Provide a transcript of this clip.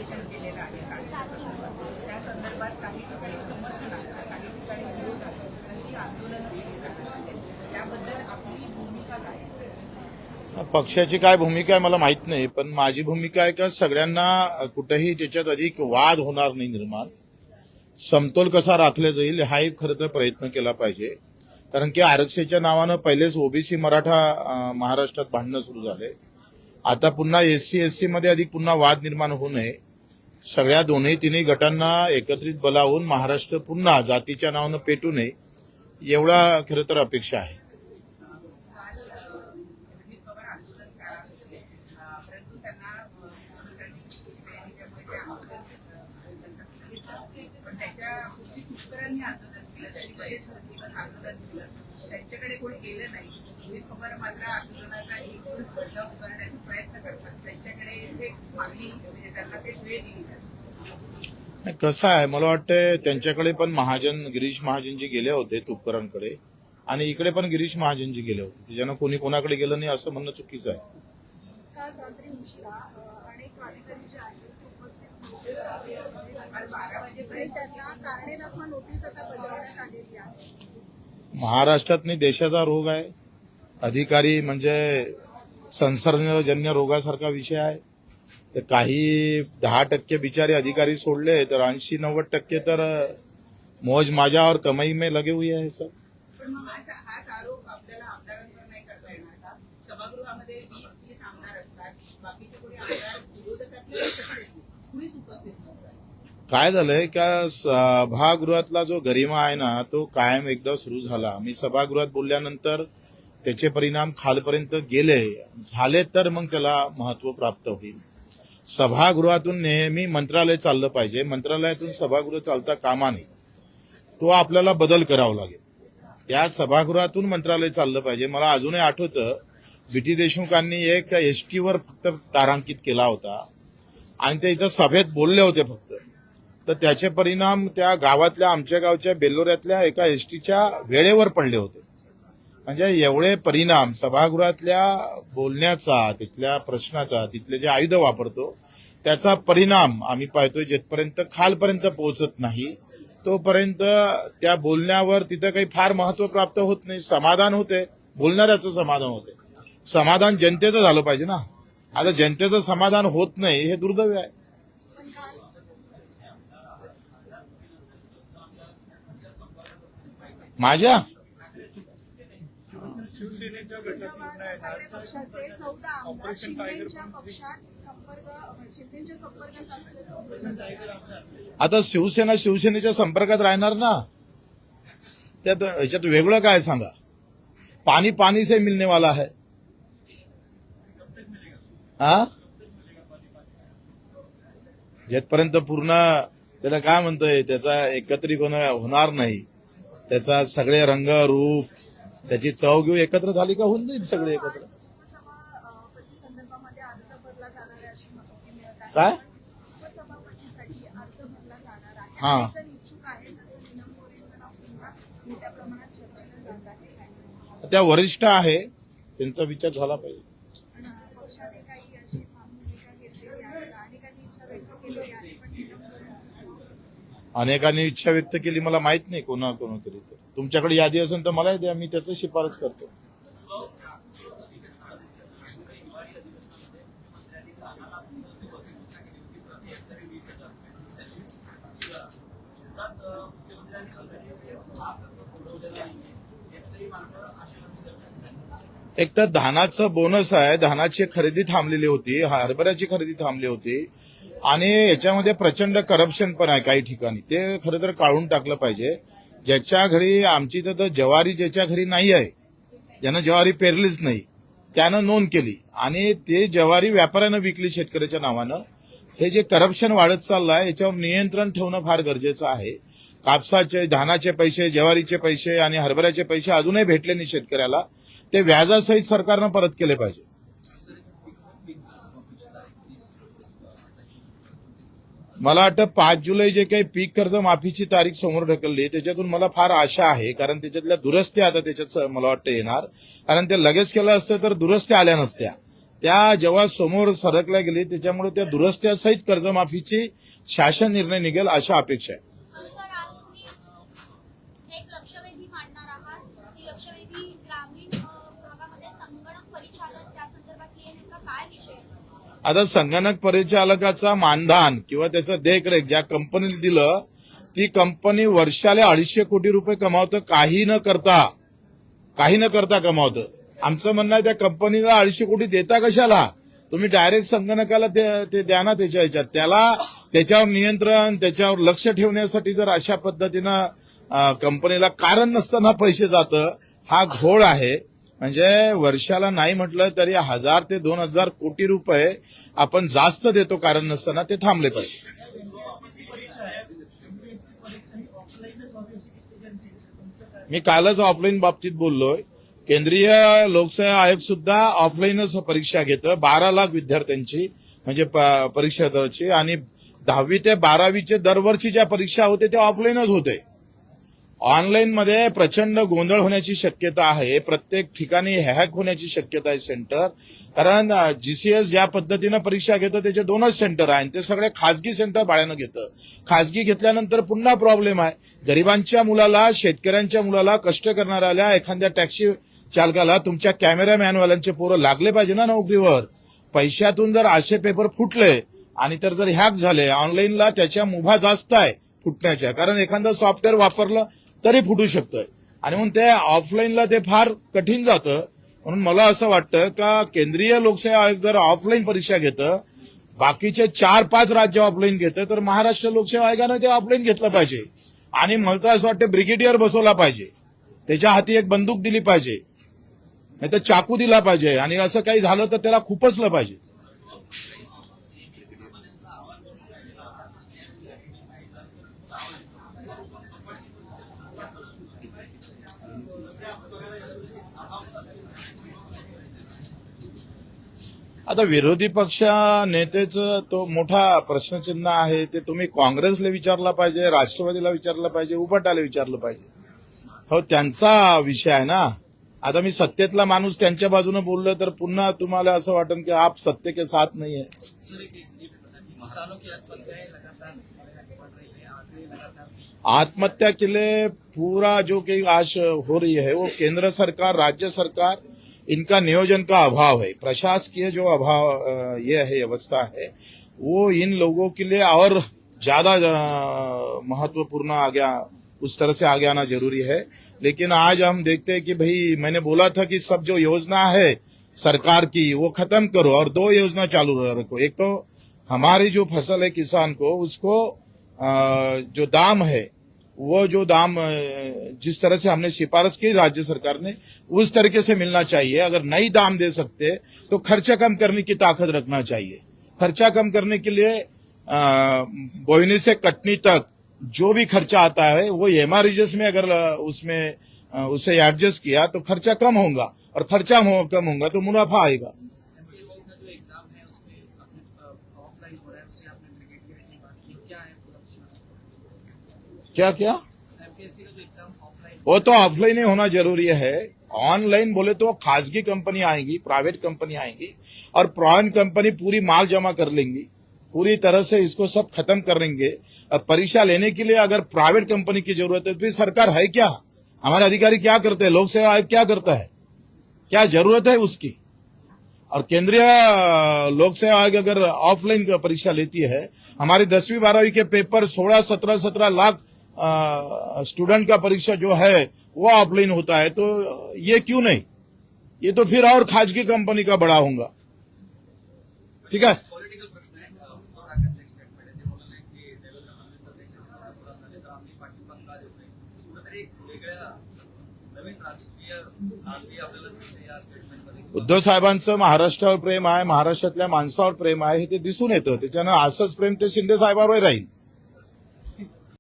अधिवेशन केलेलं आहे त्या संदर्भात काही ठिकाणी समर्थन आहे, काही ठिकाणी विरोध आहे, अशी आंदोलनं केली जाणार आहेत. त्याबद्दल आपली भूमिका काय आहे? पक्षाची काय भूमिका आहे मला माहित नाही, पण माझी भूमिका आहे का सगळ्यांना कुठेही त्याच्यात अधिक वाद होणार नाही निर्माण, समतोल कसा राखला जाईल हा एक खरं तर प्रयत्न केला पाहिजे. कारण की आरक्षणाच्या नावानं पहिलेच ओबीसी मराठा महाराष्ट्रात भांडणं सुरू झाले. आता पुन्हा एससी एससी मध्ये अधिक पुन्हा वाद निर्माण होऊ नये, सगळ्या दोन्ही तिन्ही गटांना एकत्रित बोलावून महाराष्ट्र पुन्हा जातीच्या नावानं पेटू नये एवढा खरं तर अपेक्षा आहे. परंतु त्यांना पण त्याच्या पूर्वी तुपकरांनी आंदोलन केलं, त्यांनी बरेच दिवस आंदोलन केलं, त्यांच्याकडे कोणी गेलं नाही. ही खबर मात्र आंदोलनाचा एक बदलाव करण्याचा प्रयत्न करतात, त्यांच्याकडे ते मागणी म्हणजे त्यांना ते वेळ दिली जाते. कसं आहे मला वाटतं त्यांच्याकडे पण गिरीश महाजनजी गेले होते तुपकरांकडे, आणि इकडे पण गिरीश महाजनजी गेले होते. त्याच्यानं कोणी कोणाकडे गेलं नाही असं म्हणणं चुकीचं आहे. काल रात्री उशिरा अनेक अधिकारी जे आहेत ते उपस्थित नोटीस आणि 12 वाजेपर्यंत त्यांना कारणे दाखवा नोटीस आता बजावण्यात आलेली आहे. महाराष्ट्रात देशाचा रोग आहे, अधिकारी म्हणजे संसर्गजन्य रोगासारखा विषय आहे. तर काही 10% बिचारे अधिकारी सोडले तर 80-90% तर मौज माजा और कमाई में लगे हुए आहे सर. पण मग हाच आरोप आपल्याला आमदारांवर नाही करता येणार का? सभागृहामध्ये 20-30 आमदार असतात, बाकीचे कोणी आमदार विरोधकातले कुणीच उपस्थित नसतात. काय झालंय का सभागृहातला जो गरिमा आहे ना तो कायम एकदा सुरू झाला. मी सभागृहात बोलल्यानंतर त्याचे परिणाम खालपर्यंत झाले तर मग त्याला महत्व प्राप्त होईल. सभागृहातून नेहमी मंत्रालय चाललं पाहिजे, मंत्रालयातून सभागृह चालता कामा नये. तो आपल्याला बदल करावा लागेल. त्या सभागृहातून मंत्रालय चाललं पाहिजे. मला अजूनही आठवतं बीटी देशमुखांनी एक एसटीवर फक्त तारांकित केला होता आणि ते इथं सभेत बोलले होते फक्त, तर त्याचे परिणाम त्या गावातल्या आमच्या गावच्या बेल्लोऱ्यातल्या एका एसटीच्या वेळेवर पडले होते. म्हणजे एवढे परिणाम सभागृहातल्या बोलण्याचा, तिथल्या प्रश्नाचा, तिथले जे आयुध वापरतो त्याचा परिणाम आम्ही पाहतोय. जिथपर्यंत खालपर्यंत पोहोचत नाही तोपर्यंत त्या बोलण्यावर तिथं काही फार महत्व प्राप्त होत नाही. समाधान होते, बोलणाऱ्याचं समाधान होते. समाधान जनतेचं झालं पाहिजे ना. आता जनतेचं समाधान होत नाही हे दुर्दैव आहे. माझ्या शिवसेनेच्या पक्षाचे 14 आमदार शिंदेच्या संपर्कात असल्याचं बोललं जातं. आता शिवसेनेच्या संपर्कात राहणार ना. त्यात ह्याच्यात वेगळं काय सांगा. पाणी पाणी से मिलने वाला है. हा जेथपर्यंत पूर्ण त्याला काय म्हणतोय त्याचा एकत्रीकरण होणार नाही, त्याचा सगळे रंग रूप त्याची चव घेऊ एकत्र झाली का होऊन जाईल सगळे एकत्र. उपसभापती संदर्भामध्ये अर्ज भरला जाणार आहे अशी माहिती मिळत आहे. काय उपसभापतीसाठी अर्ज भरला जाणार आहे. हा. जर इच्छुक आहे तसं नीलम गोरेंचं नाव पुन्हा मोठ्या प्रमाणात चर्चेला जात आहे. काय सांगणार? त्या वरिष्ठ आहे, त्यांचा विचार झाला पाहिजे. पण पक्षाने काही अशी भूमिका घेतलेली आहे, अनेकांनी इच्छा व्यक्त केलेली आहे, पण नीलम गोरेंचं नाव अनेकांनी इच्छा व्यक्त केली, मला माहित नाही कोणाकोणातरी. तर तुमच्याकडे यादी असेल तर मलाही द्या, मी त्याचं शिफारस करतो. एक तर धानाचं बोनस आहे, धानाची खरेदी थांबलेली होती, हरभऱ्याची खरेदी थांबली होती, आणि याच्यामध्ये प्रचंड करप्शन पण आहे काही ठिकाणी. ते खरं तर काढून टाकलं पाहिजे. ज्याच्या घरी आमची तर ज्वारी ज्याच्या घरी नाही आहे, ज्यानं ज्वारी पेरलीच नाही त्यानं नोंद केली आणि ते ज्वारी व्यापाऱ्यानं विकली शेतकऱ्याच्या नावानं. हे जे करप्शन वाढत चाललं आहे याच्यावर नियंत्रण ठेवणं फार गरजेचं आहे. कापसाचे, धानाचे पैसे, ज्वारीचे पैसे आणि हरभऱ्याचे पैसे अजूनही भेटले नाही शेतकऱ्याला, ते व्याजासहित सरकारनं परत केले पाहिजे. मला वाटतं 5 जुलै जे काही पीक कर्ज माफीची तारीख समोर ढकलली त्याच्यातून मला फार आशा आहे, कारण त्याच्यातल्या दुरुस्त्या आता त्याच्यात मला वाटतं येणार. कारण ते लगेच केलं असतं तर दुरुस्त्या आल्या नसत्या. त्या जेव्हा समोर सरकल्या गेली त्याच्यामुळे त्या दुरस्त्यासहित कर्जमाफीची शासन निर्णय निघेल अशा अपेक्षा आहे. सर, आज तुम्ही एक लक्षवेधी मांडणार आहात. ही लक्षवेधी ग्रामीण भागामध्ये संगणक परिचालन त्या संदर्भातली नेमका काय विषय आहे? आता संगणक परिचालकाचा मानधन किंवा त्याचं देखरेख ज्या कंपनीला दिलं ती कंपनी वर्षाला 250 कोटी रुपये कमावतं, काही न करता कमावतं. आमचं म्हणणं आहे त्या कंपनीला 250 कोटी देता कशाला? तुम्ही डायरेक्ट संगणकाला ते द्या ना त्याच्या ह्याच्यात. त्याच्यावर नियंत्रण, त्याच्यावर लक्ष ठेवण्यासाठी जर अशा पद्धतीनं कंपनीला कारण नसताना पैसे जातं, हा घोळ आहे. म्हणजे वर्षाला नाही म्हटलं तरी 1000 ते 2000 कोटी रुपये आपण जास्त देतो कारण नसताना, ते थांबले पाहिजे. मी कालच ऑफलाईन बाबतीत बोललोय. केंद्रीय लोकसेवा आयोग सुद्धा ऑफलाईनच परीक्षा घेतं. 12 लाख विद्यार्थ्यांची म्हणजे परीक्षा दरची, आणि 10वी ते 12वीचे दरवर्षी ज्या परीक्षा होते ते ऑफलाईनच होते. ऑनलाईन मध्ये प्रचंड गोंधळ होण्याची शक्यता आहे. प्रत्येक ठिकाणी हॅक होण्याची शक्यता आहे सेंटर. कारण जीसीएस ज्या पद्धतीनं परीक्षा घेतं त्याचे 2च सेंटर आहे, ते सगळे खासगी सेंटर भाड्यानं घेतं. खासगी घेतल्यानंतर पुन्हा प्रॉब्लेम आहे. गरिबांच्या मुलाला, शेतकऱ्यांच्या मुलाला, कष्ट करणाऱ्याला, एखाद्या टॅक्सी चालकाला तुमच्या कॅमेरामॅनवाल्यांचे पोरं लागले पाहिजे ना नोकरीवर. पैशातून जर असे पेपर फुटले आणि तर जर हॅक झाले ऑनलाईनला, त्याच्या मुभा जास्त आहे फुटण्याच्या. कारण एखादं सॉफ्टवेअर वापरलं तरी फुटू शकतं, आणि म्हणून ते ऑफलाईनला ते फार कठीण जातं. म्हणून मला असं वाटतं का केंद्रीय लोकसेवा आयोग जर ऑफलाईन परीक्षा घेतं, बाकीचे 4-5 राज्य ऑफलाईन घेतं, तर महाराष्ट्र लोकसेवा आयोगानं ते ऑफलाईन घेतलं पाहिजे. आणि मला तर असं वाटतं ब्रिगेडियर बसवला पाहिजे, त्याच्या हाती एक बंदूक दिली पाहिजे, नाही तर चाकू दिला पाहिजे, आणि असं काही झालं तर त्याला खुपसलं पाहिजे. आता विरोधी पक्ष नेतेचं तो मोठा प्रश्नचिन्ह आहे. ते तुम्ही काँग्रेसला विचारला पाहिजे, राष्ट्रवादीला विचारलं पाहिजे, उभाटाला विचारलं पाहिजे. हो, त्यांचा विषय आहे ना. आता मी सत्तेतला माणूस त्यांच्या बाजूने बोललो तर पुन्हा तुम्हाला असं वाटेल की आप सत्य के साथ नहीं है. आत्महत्या के लिए पूरा जो कि आज हो रही है वो केंद्र सरकार, राज्य सरकार, इनका नियोजन का अभाव है. प्रशासकीय जो अभाव ये है, अवस्था है, वो इन लोगों के लिए और ज्यादा महत्वपूर्ण उस तरह से आगे आना जरूरी है. लेकिन आज हम देखते हैं कि भाई मैंने बोला था कि सब जो योजना है सरकार की वो खत्म करो और 2 योजना चालू रखो. एक तो हमारी जो फसल है किसान को, उसको जो दाम है वो जो दाम जिस तरह से हमने सिफारिश की राज्य सरकार ने, उस तरीके से मिलना चाहिए. अगर नई दाम दे सकते तो खर्चा कम करने की ताकत रखना चाहिए. खर्चा कम करने के लिए बोईनी से कटनी तक जो भी खर्चा आता है वो एमआरएस में अगर उसमें उसे एडजस्ट किया तो खर्चा कम होगा, और खर्चा कम होगा तो मुनाफा आएगा. क्या वो तो ऑफलाइन ही होना जरूरी है. ऑनलाइन बोले तो खासगी कंपनी आएंगी, प्राइवेट कंपनी आएंगी, और प्राइवेट कंपनी पूरी माल जमा कर लेंगी, पूरी तरह से इसको सब खत्म करेंगे. अब परीक्षा लेने के लिए अगर प्राइवेट कंपनी की जरूरत है तो फिर सरकार है क्या? हमारे अधिकारी क्या करते हैं? लोक सेवा आयोग क्या करता है? क्या जरूरत है उसकी? और केंद्रीय लोक सेवा आयोग अगर ऑफलाइन परीक्षा लेती है, हमारी 10वीं 12वीं के पेपर 16-17 लाख स्टूडेंट का परीक्षा जो है वो ऑफलाइन होता है, तो ये क्यों नहीं? ये तो फिर और खासगी कंपनी का बड़ा होगा. ठीक है. पॉलिटिकल प्रश्न आहे. ठाकरेंचे स्टेटमेंट आहे, ते म्हणाले की देवेंद्र फडणवीस तर आम्ही पाठिंबा का देऊ नये. कुठेतरी वेगळ्या नवीन राजकीय आगळी आपल्याला दिसते या स्टेटमेंटमध्ये. उद्धव साहेबांचं महाराष्ट्रावर प्रेम आहे, महाराष्ट्रातल्या माणसावर प्रेम आहे, हे ते दिसून येतं. त्याच्यानं असंच प्रेम ते शिंदे साहेबांवर राहील.